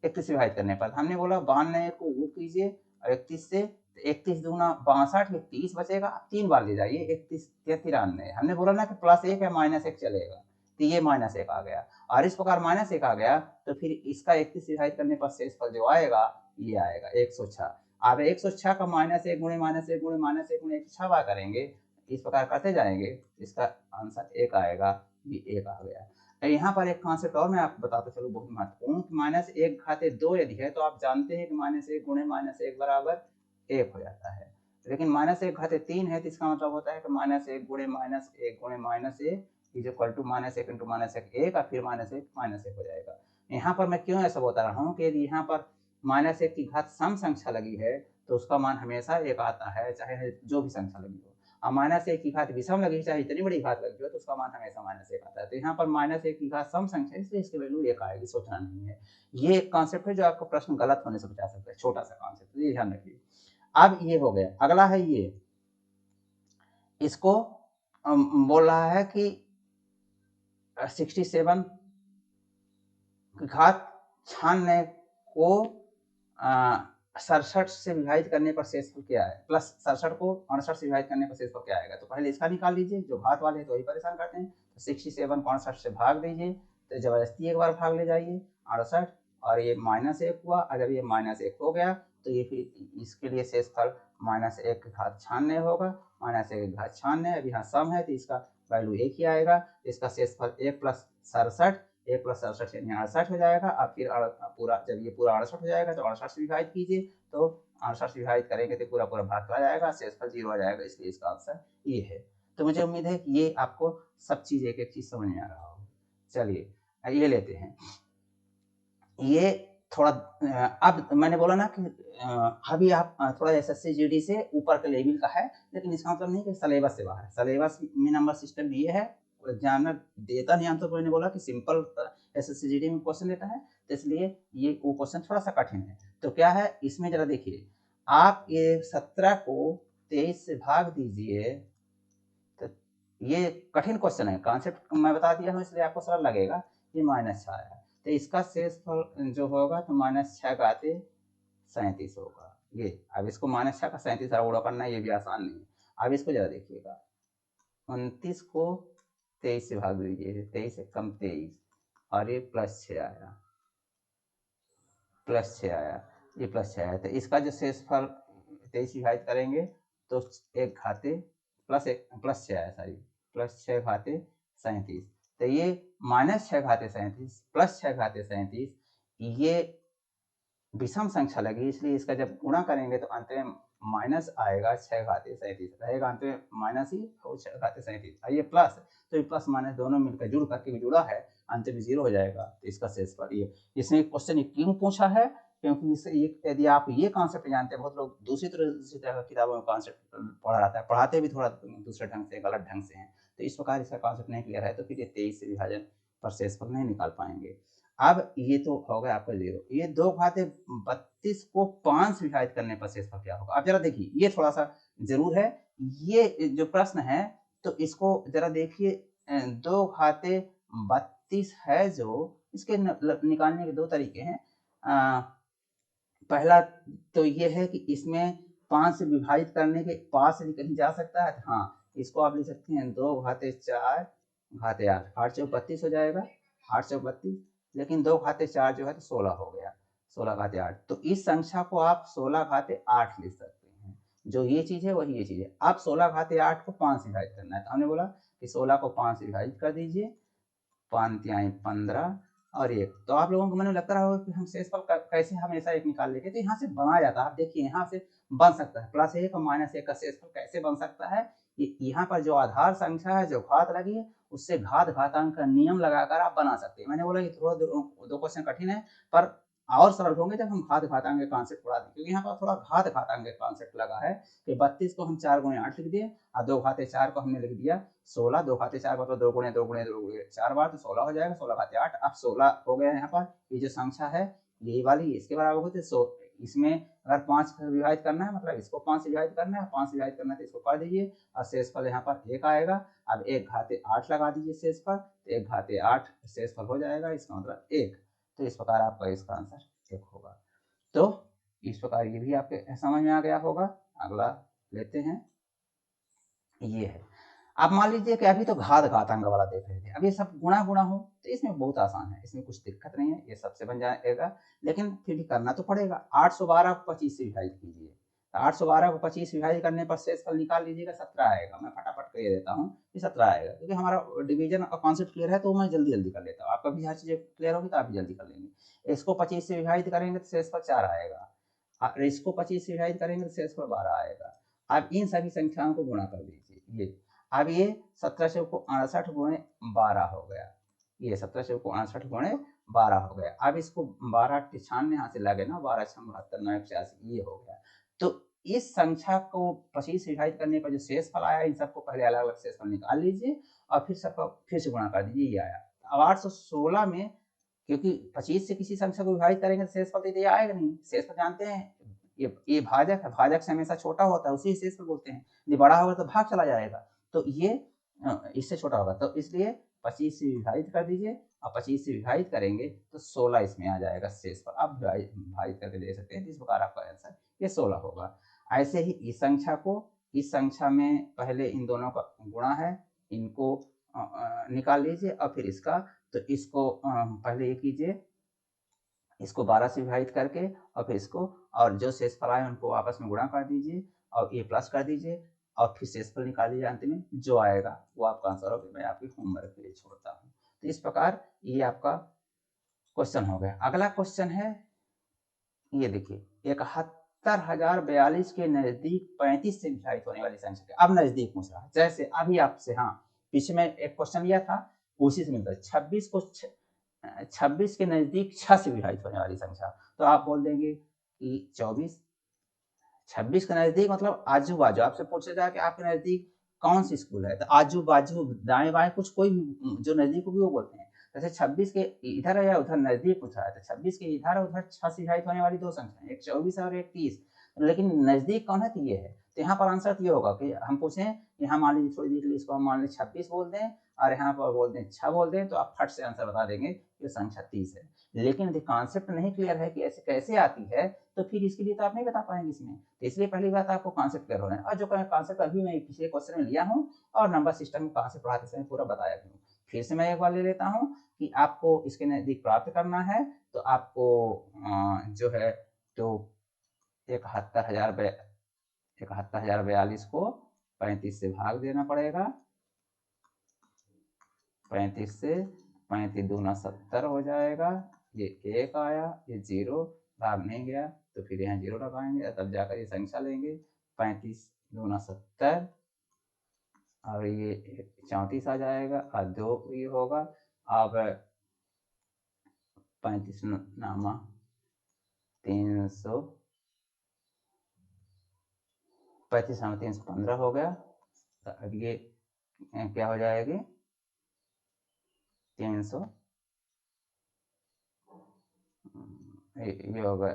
31 से विभाजित करने पर हमने बोला 92 को वो कीजिए और 31 से 31 दूना 62, 30 बचेगा, 3 बार ले जाइए 31 या 93। हमने बोला ना कि +1 या -1 चलेगा, तो ये -1 आ गया। और इस प्रकार -1 आ गया तो फिर इसका 31 से विभाजित करने पर शेषफल जो आएगा ये आएगा 106। अब 106 का -1 गुणे -1 गुणे -1 गुणे 106 बार करेंगे, इस प्रकार करते जाएंगे, इसका आंसर 1 आएगा। ये 1 आ गया। यहाँ पर एक कॉन्सेप्ट और मैं आपको बताता चलूँ, बहुत महत्वपूर्ण। -1 घाते 2 यदि है तो आप जानते हैं कि -1 गुणे -1 बराबर 1 हो जाता है। लेकिन -1 घाते 3 है तो इसका मतलब होता है कि -1 गुणे -1 गुणे -1 इज इक्वल टू -1 इंटू -1 1 और फिर -1 हो जाएगा। यहाँ पर मैं क्यों ऐसा बता रहा हूँ कि यदि यहाँ पर -1 की घात सम संख्या लगी है तो उसका मान हमेशा 1 आता है, चाहे जो भी संख्या लगी हो। और -1 की घात विषम लगी, चाहे इतनी बड़ी घात लगी हो, तो उसका मान हमेशा -1 आता है। तो यहाँ पर -1 की घात सम संख्या है, इसलिए इसकी वैल्यू 1 आएगी, सोचना नहीं है। ये एक कॉन्सेप्ट है जो आपको प्रश्न गलत होने से बचा सकता है, छोटा सा कॉन्सेप्ट, ये ध्यान रखिए। अब ये हो गया, अगला है ये, इसको बोल रहा है कि 67 घात 96 को 67 से विभाजित करने पर शेषफल क्या है, प्लस 67 को 68 से विभाजित करने पर शेषफल क्या आएगा। तो पहले इसका निकाल लीजिए, जो घात वाले हैं तो वही परेशान करते हैं। तो 67 को 68 से भाग दीजिए, तो जबरदस्ती एक बार भाग ले जाइए 68, और ये -1 हुआ। अगर ये -1 हो गया तो ये फिर इसके लिए शेषफल -1 घात 96 होगा। -1 घात 96, अब यहाँ सम है तो इसका वैल्यू 1 ही आएगा। इसका शेषफल 1 + 67, 1 + 67 यानी 68 हो जाएगा। अब फिर पूरा, जब ये पूरा 68 हो जाएगा तो 68 से विभाजित कीजिए, तो 68 से विभाजित करेंगे तो पूरा भाग आ जाएगा, शेषफल 0 आ जाएगा, इसलिए इसका आंसर ये है। तो मुझे उम्मीद है कि ये आपको सब चीज एक एक चीज समझ में आ रहा होगा। चलिए ये लेते हैं, ये थोड़ा अब मैंने बोला ना कि अभी आप थोड़ा SSC GD से ऊपर के लेवल का है, लेकिन इसका मतलब नहीं कि सिलेबस से बाहर है। सिलेबस में नंबर सिस्टम ये है, एग्जामिनर देता नहीं आंसर, मैंने बोला कि सिंपल SSC GD में क्वेश्चन लेता है, तो इसलिए ये वो क्वेश्चन थोड़ा सा कठिन है। तो क्या है इसमें, जरा देखिए, आप ये 17 को 23 से भाग दीजिए, तो ये कठिन क्वेश्चन है, कॉन्सेप्ट मैं बता दिया हूँ इसलिए आपको सरल लगेगा। ये -6 आया, तो इसका शेषफल जो होगा तो -6 होगा ये। अब इसको -6 का 37 गुणा करना है, ये भी आसान नहीं है। अब इसको जरा देखिएगा, 29 को 23 से भाग दीजिए, 23 से कम 23, और ये +6 आया, +6 आया, ये +6 आया। तो इसका जो शेषफल 23 विभाजित करेंगे तो 1 घाते +6 आया, सॉरी, +6 घाते 37। तो ये -6 घाते 37 +6 घाते 37, ये विषम संख्या लगी, इसलिए इसका जब गुणा करेंगे तो अंत में माइनस आएगा, 6 घाते 37 रहेगा, अंत में माइनस ही और 6 घाते 37, और ये प्लस, तो ये प्लस माइनस दोनों मिलकर जुड़ करके भी जुड़ा है, अंत में 0 हो जाएगा। तो इसका शेषफल ये, इसने क्वेश्चन क्यों पूछा है, क्योंकि इसे यदि आप ये कॉन्सेप्ट जानते हैं, बहुत लोग दूसरी तरह का किताबों में कॉन्सेप्ट पढ़ा जाता है, पढ़ाते भी थोड़ा दूसरे ढंग से, गलत ढंग से हैं, तो इस प्रकार इसका कॉन्सेप्ट नहीं क्लियर है तो फिर ये 23 से विभाजन पर शेषफल नहीं निकाल पाएंगे। अब ये तो हो गया आपका 0, ये 2 घाते 32 को 5 से विभाजित करने पर शेषफल क्या होगा। अब जरा देखिए, ये थोड़ा सा जरूर है, ये जो प्रश्न है तो इसको जरा देखिए, 2 घाते 32 है जो, इसके निकालने के 2 तरीके हैं। पहला तो ये है कि इसमें 5 से विभाजित करने के पास से भी कहीं जा सकता है, हाँ, इसको आप लिख सकते हैं 2 घाते 4 घाते 8, 8 चौक 32 हो जाएगा, 8 चौक 32, लेकिन 2 घाते 4 जो है तो 16 हो गया, 16 घाते 8, तो इस संख्या को आप 16 घाते 8 लिख सकते हैं। जो ये चीज है वही ये चीज है। आप 16 घाते 8 को 5 से विभाजित करना है, तो हमने बोला कि 16 को 5 से विभाजित कर दीजिए, 5 तिहाई 15 और 1, तो आप लोगों को मैंने लगता रहा कि हम शेषफल कैसे हमेशा 1 निकाल लेते, तो यहाँ से बनाया जाता है। आप देखिए यहाँ से बन सकता है, +1 और -1 का शेषफल कैसे बन सकता है। यहाँ पर जो आधार संख्या है, जो घात लगी है, उससे घात घातांक का नियम लगाकर आप बना सकते हैं। मैंने बोला कि थोड़ा दो क्वेश्चन कठिन है, पर और सरल होंगे जब हम घात घातांक के कॉन्सेप्ट पढ़ा दें, क्योंकि यहाँ पर थोड़ा घात घातांक का कॉन्सेप्ट लगा है कि 32 को हम 4 गुणे 8 लिख दिए, और 2 घाते 4 को हमने लिख दिया 16, 2 घाते 4 मतलब 2 गुणे 2 गुणे 2 गुणे 4 बार, तो 16 हो जाएगा, 16 घाते 8। अब 16 हो गया यहाँ पर, ये जो संख्या है यही वाली इसके बराबर होते, इसमें अगर 5 से विभाजित करना है, मतलब इसको 5 से विभाजित करना है, 5 से विभाजित करना है तो इसको कर दीजिए, और शेषफल यहाँ पर 1 आएगा। अब 1 घाते 8 लगा दीजिए शेषफल, तो 1 घाते 8 शेषफल हो जाएगा, इसका मतलब 1। तो इस प्रकार आपका इसका आंसर 1 होगा। तो इस प्रकार ये भी आपके समझ में आ गया होगा। अगला लेते हैं, ये है, आप मान लीजिए कि अभी तो घात घातांक वाला देख रहे थे, अब ये सब गुणा गुणा हो तो इसमें बहुत आसान है, इसमें कुछ दिक्कत नहीं है, ये सबसे बन जाएगा, लेकिन फिर भी करना तो पड़ेगा। 812 को 25 से विभाजित कीजिए, तो 812 को 25 से विभाजित करने पर शेषफल निकाल लीजिएगा, 17 आएगा। मैं फटाफट कर देता हूँ कि 17 आएगा, क्योंकि हमारा डिवीजन का कॉन्सेप्ट क्लियर है, तो मैं जल्दी जल्दी कर लेता हूँ। आपका भी हर चीज क्लियर होगी तो आप भी जल्दी कर लेंगे। इसको 25 से विभाजित करेंगे तो शेषफल 4 आएगा, और इसको 25 से विभाजित करेंगे तो शेषफल 12 आएगा। अब इन सभी संख्याओं को गुणा कर दीजिए, ये अब ये 17 को 68 गुणे 12 हो गया, ये 17 को 68 गुणे 12 हो गया। अब इसको 12 96 यहाँ से लगे ना, 12 6 72 9 85, ये हो गया। तो इस संख्या को 25 से विभाजित करने पर जो शेषफल आया, इन सबको पहले अलग अलग शेषफल निकाल लीजिए और फिर सबका फिर से गुणा कर दीजिए, ये आया। अब 816 में, क्योंकि 25 से किसी संख्या को विभाजित करेंगे तो शेषफल तो ये आएगा नहीं, शेषफल जानते हैं ये भाजक है, भाजक से हमेशा छोटा होता है, उसी शेषफल बोलते हैं। यदि बड़ा होगा तो भाग चला जाएगा, तो ये इससे छोटा होगा, तो इसलिए 25 से विभाजित कर दीजिए, और 25 से विभाजित करेंगे तो 16 इसमें आ जाएगा शेषफल। आप विभाजित करके दे सकते हैं, इस प्रकार आपका आंसर ये 16 होगा। ऐसे ही इस संख्या को, इस संख्या में पहले इन दोनों का गुणा है, इनको निकाल लीजिए, और फिर इसका, तो इसको पहले ये कीजिए, इसको 12 से विभाजित करके, और फिर इसको, और जो शेषफल आए उनको आपस में गुणा कर दीजिए, और ये प्लस कर दीजिए, और फिर शेषफल निकाल लीजिए, अंत में जो आएगा वो आपका आंसर होगा। मैं आपकी होमवर्क के लिए छोड़ता हूँ। तो इस प्रकार ये आपका क्वेश्चन हो गया। अगला क्वेश्चन है, ये देखिए, 71,042 के नजदीक 35 से विभाजित होने वाली संख्या। अब नजदीक पूछ रहा है, जैसे अभी आपसे, हाँ पीछे में एक क्वेश्चन लिया था उसी से मिलता है। 26 के नजदीक 6 से विभाजित होने वाली संख्या, तो आप बोल देंगे कि 24। 26 के नजदीक मतलब आजू बाजू, आपसे पूछा जाए कि आपके नजदीक कौन सी स्कूल है, तो आजू बाजू दाएं बाएं कुछ कोई जो नजदीक होगी वो बोलते हैं। जैसे 26 के इधर या उधर नजदीक पूछा है, तो 26 के इधर उधर 6 से विभाजित होने वाली दो संख्या, एक 24 और एक 30, लेकिन नजदीक कौन है, तो ये है। तो यहाँ पर आंसर ये होगा कि हम पूछें, यहाँ मान लीजिए थोड़ी देर के लिए इसको हम मान लीजिए 26 बोल दें और यहाँ पर बोल दें 6 बोल दें, तो आप फट से आंसर बता देंगे कि संख्या 30 है। लेकिन यदि कॉन्सेप्ट नहीं क्लियर है कि ऐसे कैसे आती है, तो फिर इसके लिए तो आप नहीं बता पाएंगे इसमें। तो इसलिए पहली बात आपको कॉन्सेप्ट क्लियर होना है, और जो कॉन्सेप्ट अभी मैं पिछले क्वेश्चन में लिया हूँ और नंबर सिस्टम में कॉन्सेप्ट पढ़ाते समय पूरा बताया भी हूँ। फिर से मैं एक बार ले लेता हूँ कि आपको इसके नजदीक प्राप्त करना है, तो आपको जो है तो 71,042 को 35 से भाग देना पड़ेगा। 35 से 35 दूना 70 हो जाएगा, ये 1 आया, ये 0 भाग नहीं गया, तो फिर यहाँ 0 लगाएंगे, तब जाकर ये संख्या लेंगे। 35 दूना 70 और ये 34 आ जाएगा और 2 ये होगा। अब 35 नामा 300, 35 नामा 315 हो गया। तो अब ये क्या हो जाएगी, 300, ये होगा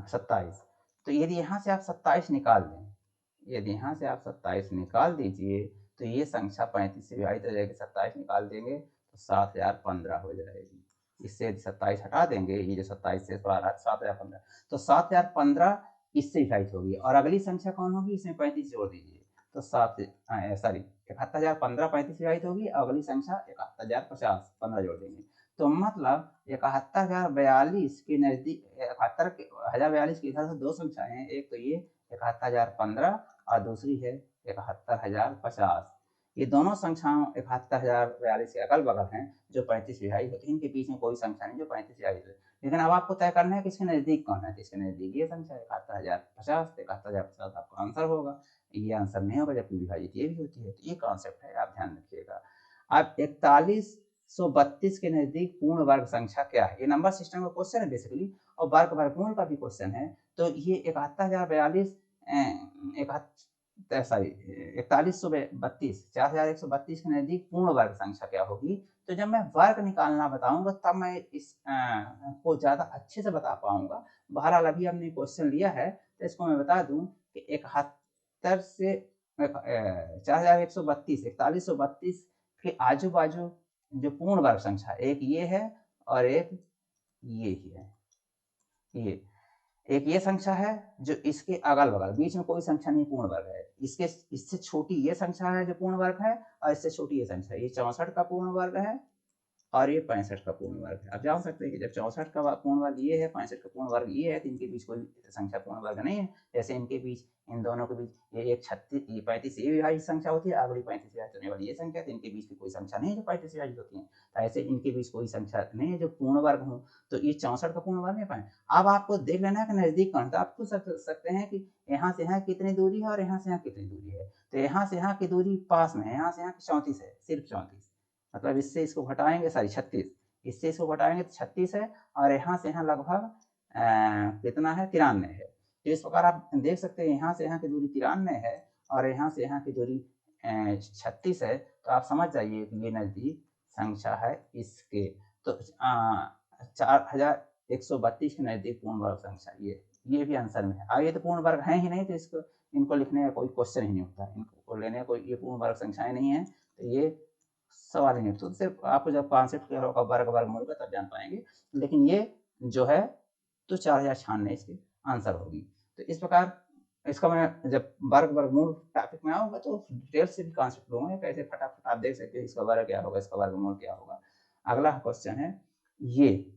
27। तो यदि यहाँ से आप 27 निकाल दें, यदि यहाँ से आप 27 निकाल दीजिए, तो ये संख्या 35 से विभाजित हो जाएगी। 27 निकाल देंगे तो 7015 हो जाएगी। इससे 27 हटा देंगे, ये जो 27 से 7015, तो 7015 इससे विभाजित होगी। और अगली संख्या कौन होगी, इसमें 35 जोड़ दीजिए, तो 71,015 35 से विभाजित होगी। अगली संख्या 71,050 15 जोड़ देंगे, तो मतलब 71,042 के नजदीक, 71,042 के इधर से दो संख्याएं हैं, एक तो ये 71,015 और दूसरी है 71,050। ये दोनों संख्याओं 71,042 के अगल बगल हैं जो 35 विभाजित होती है, इनके बीच में कोई संख्या नहीं जो 35 विभाजित होती है। लेकिन अब आपको तय करना है कि इसके नजदीक कौन है, तो इसके नजदीक ये संख्या 71,050, 71,050 आपका आंसर होगा। ये आंसर नहीं होगा जबकि विभाजित ये भी होती है। तो ये कॉन्सेप्ट है, आप ध्यान रखिएगा। अब 4132 के नजदीक पूर्ण वर्ग संख्या क्या है, ये नंबर सिस्टम का क्वेश्चन है बेसिकली, और वर्ग वर्गमूल का भी क्वेश्चन है। तो ये 71,042 सॉरी 4132 4132 के नजदीक पूर्ण वर्ग संख्या क्या होगी। तो जब मैं वर्ग निकालना बताऊंगा तब मैं इस को ज्यादा अच्छे से बता पाऊंगा। बहरहाल अभी हमने क्वेश्चन लिया है, तो इसको मैं बता दूं कि 71 से 4132 4132 के आजू बाजू जो पूर्ण वर्ग संख्या, एक ये है और एक ये ही है। ये एक ये संख्या है जो इसके अगल बगल, बीच में कोई संख्या नहीं पूर्ण वर्ग है। इसके इससे छोटी ये संख्या है जो पूर्ण वर्ग है, और इससे छोटी ये संख्या, ये 64 का पूर्ण वर्ग है और ये 65 का पूर्ण वर्ग है। आप जान सकते हैं कि जब 64 का पूर्ण वर्ग ये है, 65 का पूर्ण वर्ग ये है, तो इनके बीच कोई संख्या पूर्ण वर्ग नहीं है। जैसे इनके बीच, इन दोनों के बीच ये एक 36, ये 35 ये विभाजित संख्या होती है, अगली 35 विभाजित होने वाली ये संख्या, तो इनके बीच की कोई संख्या नहीं है जो 35 विभाजित होती है। तो ऐसे इनके बीच कोई संख्या नहीं है जो पूर्ण वर्ग हो, तो ये 64 का पूर्ण वर्ग है 65। अब आपको देख लेना है कि नजदीक कौन, तो आप खुद सकते हैं कि यहाँ से यहाँ कितनी दूरी है और यहाँ से यहाँ कितनी दूरी है। तो यहाँ से यहाँ की दूरी पास में है, यहाँ से यहाँ की 34 है, सिर्फ 34, मतलब इससे इसको घटाएंगे, सॉरी 36, इससे इसको घटाएंगे तो 36 है, और यहाँ से यहाँ लगभग कितना है, 93 है। तो इस प्रकार आप देख सकते हैं यहाँ से यहाँ की दूरी 93 है और यहाँ से यहाँ की दूरी 36 है। तो आप समझ जाइए कि ये नजदीक संख्या है इसके। तो 4132 के नजदीक पूर्ण वर्ग संख्या ये भी आंसर में है। अब ये तो पूर्ण वर्ग है ही नहीं, तो इसको इनको लिखने का कोई क्वेश्चन ही नहीं होता, इनको लेने का कोई, ये पूर्ण वर्ग संख्याएं नहीं है, तो ये सवाल ही नहीं। तो सिर्फ आपको जब कॉन्सेप्ट क्लियर होगा वर्ग वर्गमूल का तब जान पाएंगे। लेकिन ये जो है तो 4096 इसकी आंसर होगी। तो इस प्रकार इसका मैं जब वर्ग वर्गमूल टॉपिक में आऊंगा तो डिटेल से भी कॉन्सेप्ट लूंगा, कैसे फटाफट आप देख सकते हैं इसका वर्ग क्या होगा, इसका वर्गमूल क्या होगा। अगला क्वेश्चन है ये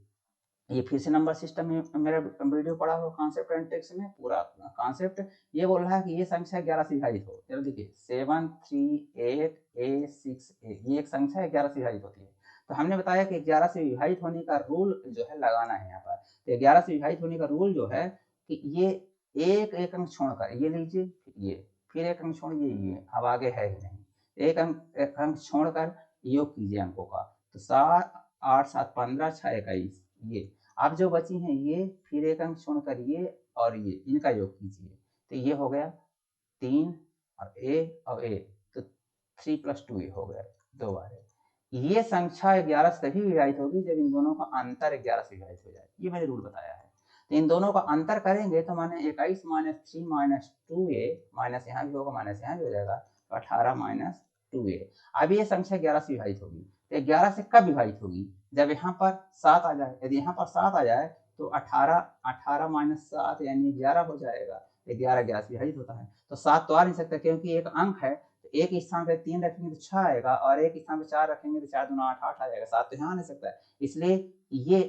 फिर से नंबर सिस्टम में मेरा वीडियो पड़ा हुआ कॉन्सेप्ट एंड टेक्स्ट में पूरा कॉन्सेप्ट। ये बोल रहा है कि ये संख्या 11 से विभाजित हो, चलो देखिए 738A6A, ये एक संख्या 11 से विभाजित होती है। तो हमने बताया कि 11 से विभाजित होने का रूल जो है लगाना है यहाँ पर। तो 11 से विभाजित होने का रूल जो है कि ये एक एक अंक छोड़कर ये लीजिए, ये फिर एक अंक छोड़िए, ये अब आगे है ही नहीं, एक अंक छोड़कर योग कीजिए अंकों का, तो 7 8 7 15 6 21 ये। अब जो बची हैं ये, फिर एक अंक छोड़कर ये और ये, इनका योग कीजिए, तो ये हो गया 3 और ए, तो 3 + 2 हो गया, 2 बार। ये संख्या 11 से तभी विभाजित होगी जब इन दोनों का अंतर 11 से विभाजित हो जाए, ये मैंने रूल बताया है। तो इन दोनों का अंतर करेंगे तो माने 21 - 3 - 2a, माइनस यहाँ भी होगा, माइनस यहाँ भी हो जाएगा, तो 18 - 2a। अब ये संख्या 11 से विभाजित होगी, तो 11 से कब विभाजित होगी? जब यहाँ पर 7 आ जाए। यदि यहाँ पर 7 आ जाए तो 18 - 7 यानी 11 हो जाएगा। 11 11 से विभाजित होता है, तो 7 तो आ नहीं सकता क्योंकि एक अंक है, तो एक स्थान पे 3 रखेंगे तो 6 आएगा, और एक स्थान पे 4 रखेंगे तो 4 दूना 8 8 आ जाएगा, 7 तो यहाँ आ नहीं सकता है। इसलिए ये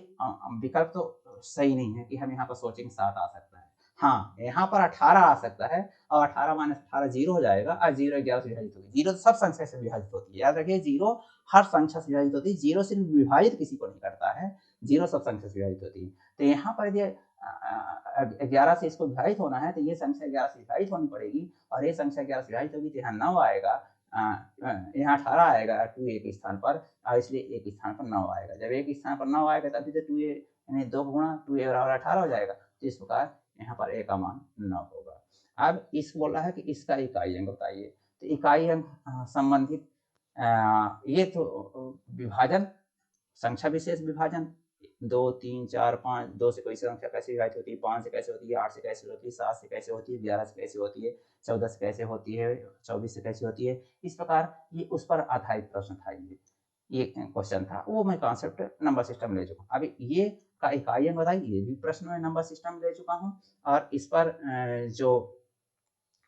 विकल्प तो सही नहीं है कि हम यहाँ पर सोचेंगे 7 आ सकता है। हाँ, यहाँ पर 18 आ सकता है, और 18 - 18 0 हो जाएगा, और 0 11 से विभाजित होगी। 0 तो सब संख्या से विभाजित होती है, याद रखिए 0 हर संख्या से विभाजित होती है, 0 सिर्फ विभाजित किसी को नहीं करता है, 0 सब संख्या से विभाजित होती है। तो यहाँ पर यदि 11 से इसको विभाजित होना है, तो ये संख्या 11 से विभाजित होनी पड़ेगी, और ये संख्या 11 से विभाजित होगी तो यहाँ 9 आएगा, यहाँ 18 आएगा 2a के स्थान पर, और इसलिए a के स्थान पर 9 आएगा। जब a के स्थान पर 9 आएगा तभी तो 2a यानी 2 गुणा 2a बराबर 18 हो जाएगा, तो इस प्रकार यहाँ पर a का मान 9 होगा। अब इस बोल रहा है कि इसका इकाई अंक बताइए, तो इकाई अंक संबंधित ये तो विभाजन, संख्या विशेष विभाजन, 2 3 4 5, 2 से कोई संख्या कैसे विभाजित होती है, 5 से कैसे होती है, 8 से कैसे होती है, 7 से कैसे होती है, 11 से कैसे होती है, 14 से कैसे होती है, 24 से कैसे होती है। इस प्रकार ये उस पर आधारित प्रश्न था, ये क्वेश्चन था, वो मैं कॉन्सेप्ट नंबर सिस्टम ले चुका हूँ। अभी ये का इकाई अंक बताइए, ये भी प्रश्न में नंबर सिस्टम ले चुका हूँ, और इस पर जो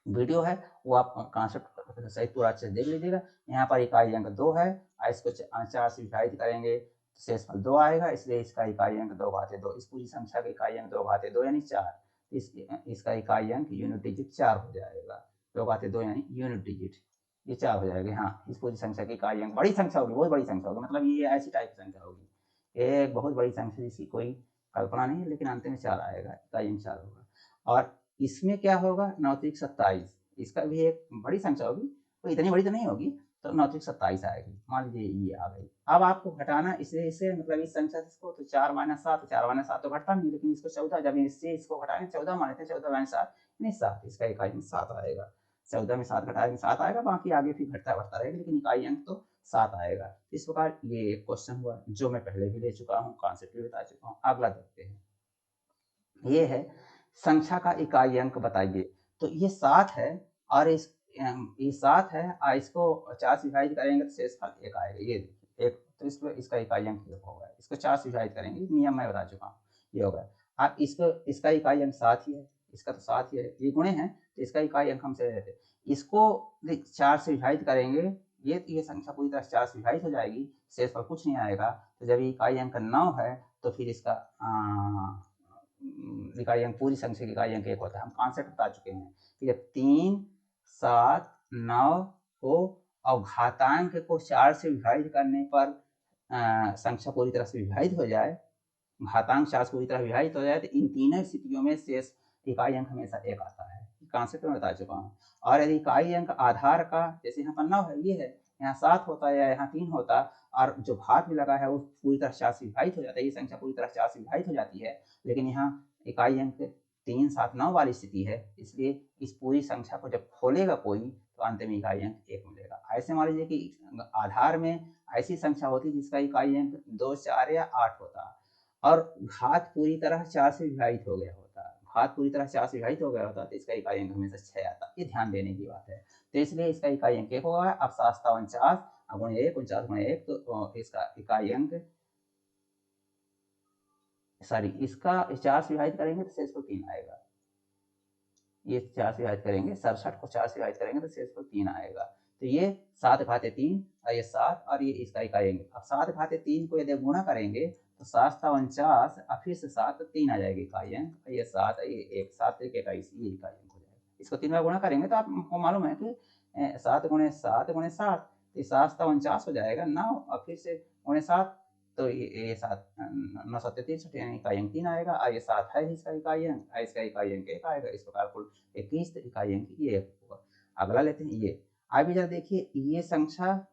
वीडियो है वो आप कॉन्सेप्ट सही पूरा अच्छे से देख लीजिएगा। यहाँ पर इकाई अंक 2 है, और इसको 4 से विभाजित करेंगे तो शेषफल 2 आएगा, इसलिए इसका इकाई अंक 2/2। इस पूरी संख्या का इकाई अंक 2/2 यानी 4, इसका इकाई अंक यूनिट डिजिट 4 हो जाएगा। 2/2 यानी यूनिट डिजिट, ये 4 हो जाएगा। हाँ, इस पूरी संख्या की इकाई अंक बड़ी संख्या होगी, बहुत बड़ी संख्या होगी, मतलब ये ऐसी टाइप की संख्या होगी, एक बहुत बड़ी संख्या जिसकी कोई कल्पना नहीं है, लेकिन अंत में 4 आएगा, इकाई अंक 4 होगा। और इसमें क्या होगा, 9 × 27, इसका भी एक बड़ी संख्या होगी, तो इतनी बड़ी तो नहीं होगी, तो 9 × 27 आएगी। मान लीजिए ये आ गई। अब आपको घटाना इससे मतलब इस संख्या से इसको, तो 4 - 7, 4 - 7 तो घटता नहीं, लेकिन इसको 14, जब इससे इसको घटाएंगे 14 मान लेते हैं, 14 - 7 यानी 7, इसका इकाई अंक 7 आएगा। 14 में 7 घटाएंगे 7 आएगा, बाकी आगे फिर घटता बढ़ता रहेगा, लेकिन इकाई अंक तो 7 आएगा। इस प्रकार ये क्वेश्चन हुआ, जो मैं पहले भी ले चुका हूँ, कॉन्सेप्ट भी बता चुका हूँ। अगला देखते हैं, ये है संख्या का इकाई अंक बताइए। तो ये 7 है, और ये 7 है, और इसको 4 से विभाजित करेंगे तो शेषफल 1 आएगा। ये देखिए 1, तो इसका इकाई अंक 1 होगा। इसको 4 से विभाजित करेंगे, नियम मैं बता चुका हूँ, ये होगा। अब इसका इकाई अंक 7 ही है, इसका तो 7 ही है, ये गुणे हैं, तो इसका इकाई अंक हमसे रहते हैं। इसको 4 से विभाजित करेंगे, ये संख्या पूरी तरह 4 से विभाजित हो जाएगी, शेषफल कुछ नहीं आएगा। तो जब इकाई अंक 9 है, तो फिर इसका इकाई अंक, पूरी संख्या की इकाई अंक 1 होता है। हम कॉन्सेप्ट बता चुके हैं कि जब 3 7 9 हो और घातांक को 4 से विभाजित करने पर संख्या पूरी तरह से विभाजित हो जाए, घातांक 4 से पूरी तरह विभाजित हो जाए, तो इन तीनों स्थितियों में शेष इकाई अंक हमेशा 1 आता है। कॉन्सेप्ट में बता चुका हूँ। और यदि इकाई अंक आधार का, जैसे यहाँ पर 9 है, ये है, यहाँ 7 होता है या यहाँ 3 होता, और जो घात में लगा है वो पूरी तरह 4 से विभाजित हो जाता है, ये संख्या पूरी तरह 4 से विभाजित हो जाती है, लेकिन यहाँ इकाई अंक 3 7 9 वाली स्थिति है, इसलिए इस पूरी संख्या को जब खोलेगा कोई, तो अंत में इकाई अंक 1 मिलेगा। ऐसे मान लीजिए कि आधार में ऐसी संख्या होती है जिसका इकाई अंक 2 4 या 8 होता, और घात पूरी तरह 4 से विभाजित हो गया होता, घात पूरी तरह 4 से विभाजित हो गया होता, तो इसका इकाई अंक हमेशा 6 आता। ये ध्यान देने की बात है। तो इसलिए इसका इकाई अंक 1 होगा। अब 7 × 49 गुणे 1, 49 गुणे 1, तो इसका इकाई अंक, सॉरी, इसका 4 से विभाजित करेंगे तो शेषफल 3 आएगा। ये 4 से विभाजित करेंगे, 67 को 4 से विभाजित करेंगे तो शेषफल 3 आएगा। तो ये 7/3, और ये 7, और ये इसका इकाई अंक। अब 7/3 को यदि गुणा करेंगे तो 7 × 49, और फिर से 7, तो 3 आ जाएगी इकाई अंक, ये 7, ये 1, 7 × 1 = 21, ये इकाई अंक हो जाएगा। इसको 3 बार गुणा करेंगे तो आपको मालूम है कि 7 × 7 × 7, 7 × 49 हो जाएगा 9, और फिर से × 7 तो ये 7 933 यानी इकाई अंक 3 आएगा, और ये 7 है इसका इकाई अंक, इसका इकाई अंक 1 आएगा। इस प्रकार कुल 21 इकाई अंक ये होगा। अगला लेते हैं ये। अब जरा देखिए ये संख्या,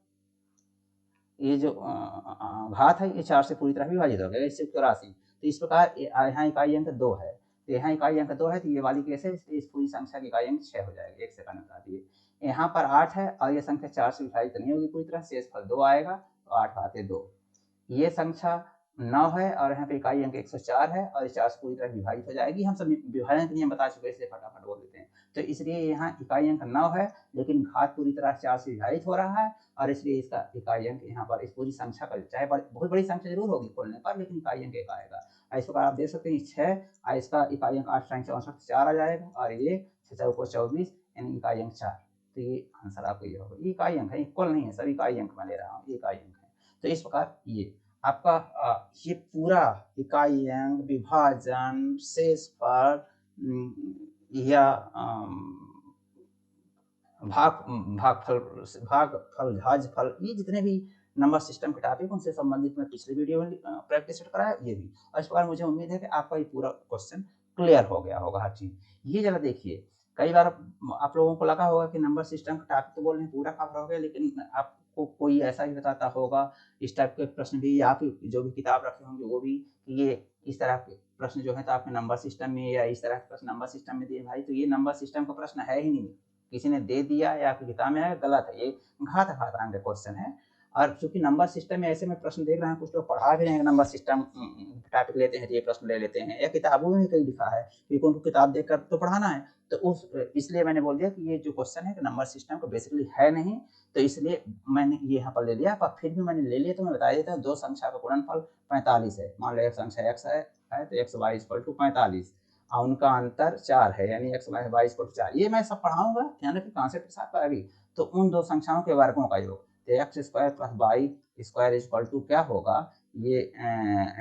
ये जो घात है ये 4 से पूरी तरह विभाजित हो गया, इससे उत्तर राशि। तो इस प्रकार यहाँ इकाई अंक 2 है, तो यहाँ इकाई अंक 2 है, तो ये वाली कैसे, इसलिए इस पूरी संख्या की इकाई अंक 6 हो जाएगी। 1 सेकंड बता दिए। यहाँ पर 8 है और ये संख्या 4 से विभाजित नहीं होगी पूरी तरह, शेषफल 2 आएगा, तो 8 घाते 2। ये संख्या 9 है और यहाँ पे इकाई अंक 104 है, और 4 से पूरी तरह विभाजित हो जाएगी। हम सब विभाजन के नियम बता चुके हैं, इसलिए फटाफट बोल देते हैं। तो इसलिए यहाँ इकाई अंक 9 है, लेकिन घात पूरी तरह 4 से विभाजित हो रहा है, और इसलिए इसका इकाई अंक यहाँ पर इस पूरी संख्या का, चाहे बहुत बड़ी संख्या जरूर होगी खोलने पर, लेकिन इकाई अंक 1 आएगा। इस प्रकार आप देख सकते हैं 6, इसका इकाई अंक 8 64 4 आ जाएगा, और ये 6 को 24 यानी इकाई अंक 4। तो ये आंसर आपको ये होगा। ये इकाई अंक है, इक्वल नहीं है, सब इकाई अंक मैं ले रहा हूँ, ये इकाई अंक है। तो इस प्रकार ये आपका ये पूरा इकाई अंक, विभाजन, शेषफल या भागफल, भाजफल, ये जितने भी नंबर सिस्टम के टॉपिक उनसे संबंधित मैं पिछले वीडियो में प्रैक्टिस कराया, ये भी। और इस प्रकार मुझे उम्मीद है कि आपका ये पूरा क्वेश्चन क्लियर हो गया होगा हर चीज। ये जरा देखिए, कई बार आप लोगों को लगा होगा कि नंबर सिस्टम का टॉपिक तो बोल रहे हैं पूरा कवर हो गया, लेकिन आपको कोई ऐसा ही बताता होगा इस टाइप के प्रश्न भी, आप जो भी किताब रखे होंगे वो भी, ये इस तरह के प्रश्न जो है तो आपने नंबर सिस्टम में या इस तरह के प्रश्न नंबर सिस्टम में दिए। भाई तो ये नंबर सिस्टम का प्रश्न है ही नहीं, किसी ने दे दिया या आपकी किताब में आया, गलत है, ये घातांक क्वेश्चन है। और चूंकि नंबर सिस्टम में ऐसे में प्रश्न देख रहे हैं, कुछ लोग पढ़ा भी रहे हैं, नंबर सिस्टम टॉपिक लेते हैं, ये प्रश्न ले लेते हैं, या किताबों में भी कई लिखा है, क्योंकि उनको किताब देखकर तो पढ़ाना है। तो उस इसलिए मैंने बोल दिया कि ये जो क्वेश्चन है नंबर सिस्टम का बेसिकली है नहीं, तो इसलिए मैंने ये यहाँ पर ले लिया। पर फिर भी मैंने ले लिया तो मैं बता देता हूँ, दो संख्या का गुणनफल 45 है। मान लो एक संख्या x है तो x y = 45, और उनका अंतर 4 है, यानी x y = 4। ये मैं सब पढ़ाऊंगा, ध्यान रखिए कॉन्सेप्ट के साथ अभी। तो उन दो संख्याओं के वर्गों का योग, तो x² + y² = क्या होगा, ये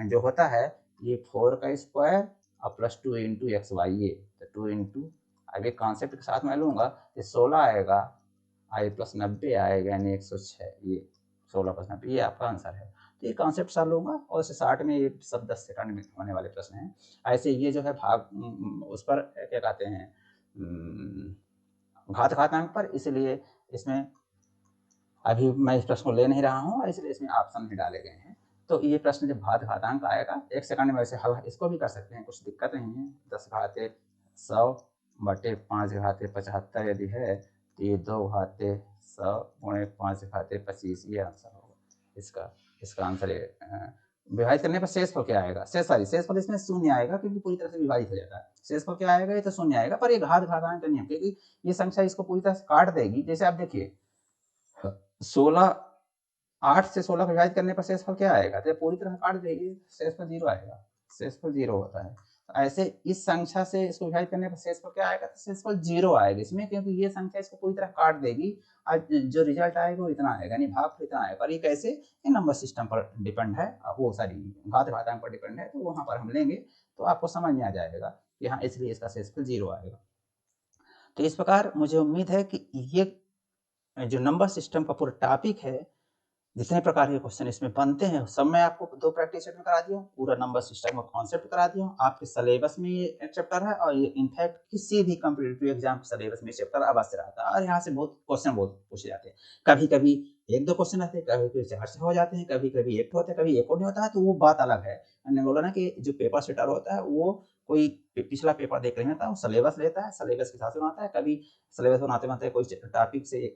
जो होता है ये 4 का स्क्वायर और +2 × xy, ये तो 2 × अभी कॉन्सेप्ट के साथ मैं लूंगा तो 16 आएगा, i + 90 आएगा, यानी 106। ये 16 + 90 ये आपका आंसर है। तो ये कॉन्सेप्ट सर लूंगा, और इसे 60 में ये सब 10 सेकंड में होने वाले प्रश्न हैं। ऐसे ये जो है भाग उस पर क्या कहते हैं, घातांक पर, इसलिए इसमें अभी मैं इस प्रश्न को ले नहीं रहा हूँ, इसलिए इसमें ऑप्शन नहीं डाले गए हैं। तो ये प्रश्न जब घातांक आएगा 1 सेकंड में वैसे हल इसको भी कर सकते हैं, कुछ दिक्कत नहीं है। 10 घाते 100 बटे 5 घाते 75 यदि है, तो ये 2 घाते 100 गुणे 5 घाते 25, ये आंसर होगा इसका। इसका आंसर विभाजित करने पर शेषफल क्या आएगा, शेषफल इसमें 0 आएगा, क्योंकि पूरी तरह से विभाजित हो जाता है। शेषफल क्या आएगा, ये तो 0 आएगा, पर ये घातांक नहीं है, क्योंकि ये संख्या इसको पूरी तरह से काट देगी। जैसे आप देखिए 16, 8 से 16 को विभाजित करने पर शेषफल क्या आएगा, तो पूरी तरह काट देगी, शेषफल 0 आएगा, शेषफल 0 होता है। ऐसे इस संख्या से इसको विभाजित करने पर शेषफल क्या आएगा, तो शेषफल 0 आएगा इसमें, क्योंकि ये संख्या इसको पूरी तरह काट देगी, और जो रिजल्ट आएगा वो इतना आएगा, यानी भागफल इतना आएगा। पर ये कैसे, ये नंबर सिस्टम पर डिपेंड है, वो सारी घातांक पर डिपेंड है, तो वहां पर हम लेंगे तो आपको समझ में आ जाएगा यहाँ, इसलिए इसका शेषफल 0 आएगा। तो इस प्रकार मुझे उम्मीद है कि ये जो नंबर सिस्टम का पूरा टॉपिक है, जितने प्रकार के क्वेश्चन इसमें बनते हैं, सब मैं आपको 2 प्रैक्टिस सेट में करा दिया हूँ। पूरा नंबर सिस्टम का कॉन्सेप्ट करा दिया हूँ, आपके सिलेबस में ये चैप्टर है, और ये इनफैक्ट किसी भी कॉम्पिटिटिव एग्जाम के सिलेबस में चैप्टर अवश्य रहता है, और यहाँ से बहुत क्वेश्चन बहुत पूछे जाते हैं। कभी कभी 1-2 क्वेश्चन आते हैं, कभी कभी 4 से हो जाते हैं, कभी कभी 1 होता है, कभी 1 नहीं होता है, तो वो बात अलग है। मैंने बोला ना कि जो पेपर सेटर होता है वो कोई पिछला पेपर देख नहीं होता, वो सिलेबस लेता है, सिलेबस के हिसाब से बनाता है। कभी सिलेबस बनाते बनाते कोई टॉपिक से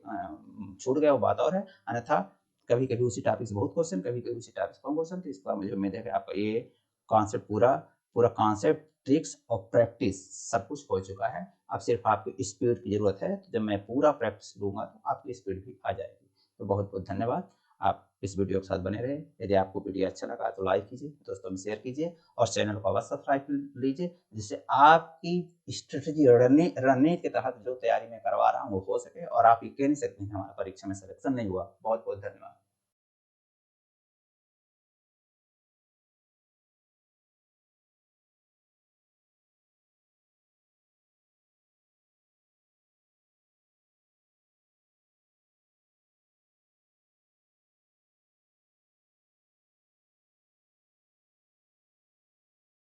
छूट गया, वो बात और है, अन्यथा कभी कभी उसी टॉपिक से बहुत क्वेश्चन, कभी कभी उसी टॉपिक से कम क्वेश्चन। तो इसका मुझे उम्मीद है कि आपका ये कॉन्सेप्ट पूरा कॉन्सेप्ट, ट्रिक्स और प्रैक्टिस सब कुछ हो चुका है। अब सिर्फ आपको स्पीड की जरूरत है, तो जब मैं पूरा प्रैक्टिस लूंगा तो आपकी स्पीड भी आ जाएगी। तो बहुत बहुत धन्यवाद, आप इस वीडियो के साथ बने रहे। यदि आपको वीडियो अच्छा लगा तो लाइक कीजिए, दोस्तों में शेयर कीजिए, और चैनल को अवश्य सब्सक्राइब कर लीजिए, जिससे आपकी स्ट्रेटेजी रणनीति के तहत जो तैयारी मैं करवा रहा हूँ वो हो सके, और आप ये कह नहीं सकते हैं हमारा परीक्षा में सिलेक्शन नहीं हुआ। बहुत बहुत धन्यवाद।